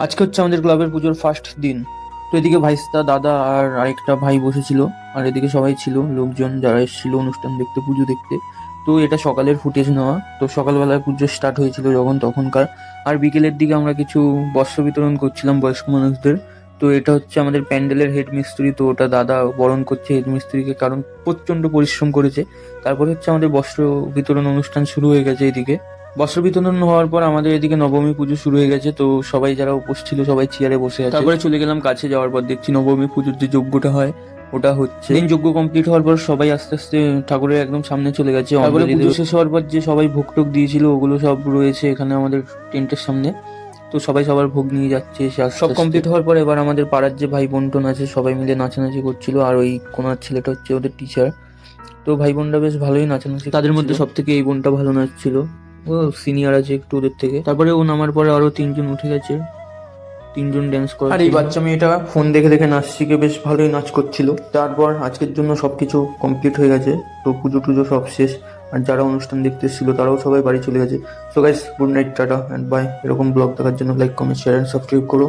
আজকে হচ্ছে আমাদের ক্লাবের পুজোর ফার্স্ট দিন। তো এদিকে ভাইস্তা দাদা আর আরেকটা ভাই বসেছিল, আর এদিকে সবাই ছিল লোকজন যারা এসেছিল অনুষ্ঠান দেখতে, পুজো দেখতে। তো এটা সকালের ফুটেজ নেওয়া। তো সকালবেলায় পুজো স্টার্ট হয়েছিল যখন তখনকার। আর বিকেলের দিকে আমরা কিছু বস্ত্র বিতরণ করছিলাম বয়স্ক মানুষদের। তো এটা হচ্ছে আমাদের প্যান্ডেলের হেড মিস্ত্রি, তো ওটা দাদা বরণ করছে হেড মিস্ত্রিকে, কারণ প্রচন্ড পরিশ্রম করেছে। তারপরে হচ্ছে আমাদের বস্ত্র বিতরণ অনুষ্ঠান শুরু হয়ে গেছে এদিকে। বস্ত্র বিতরণ হওয়ার পর আমাদের এদিকে নবমী পুজো শুরু হয়ে গেছে। তো সবাই যারা উপোস ছিল সবাই চেয়ারে বসে আছে। তারপরে চলে গেলাম কাছে, যাওয়ার পর দেখছি নবমী পুজোর যে যজ্ঞটা হয় ওটা হচ্ছে। দিন যজ্ঞ কমপ্লিট হওয়ার পর সবাই আস্তে আস্তে ঠাকুরের একদম সামনে চলে গেছে। তারপরে পুজো শেষ হওয়ার পর যে সবাই ভোগ টোক দিয়েছিল ওগুলো সব রয়েছে এখানে আমাদের টেন্টের সামনে। তো সবাই সবার ভোগ নিয়ে যাচ্ছে সব কমপ্লিট হওয়ার পর এবার আমাদের পাড়ার যে ভাই বোনটন আছে সবাই মিলে নাচানাচি করছিল। আর ওই কোনার ছেলেটা হচ্ছে ওদের টিচার। তো ভাই বোনরা বেশ ভালোই নাচানাচি, তাদের মধ্যে সব থেকে এই বোনটা ভালো নাচছিল। ও সিনিয়র আছে একটু ওদের থেকে। তারপরে ও নামার পরে আরো তিনজন উঠে গেছে, তিনজন ড্যান্স করে। আর এই বাচ্চা মেয়েটা ফোন দেখে দেখে নাচ শিখে বেশ ভালোই নাচ করছিল। তারপর আজকের জন্য সবকিছু কমপ্লিট হয়ে গেছে। তো পুজো টুজো সব শেষ, আর যারা অনুষ্ঠান দেখতে এসেছিল তারাও সবাই বাড়ি চলে গেছে। So guys, good night, tata and bye. এরকম ব্লগ দেখার জন্য like, comment, share and subscribe করো।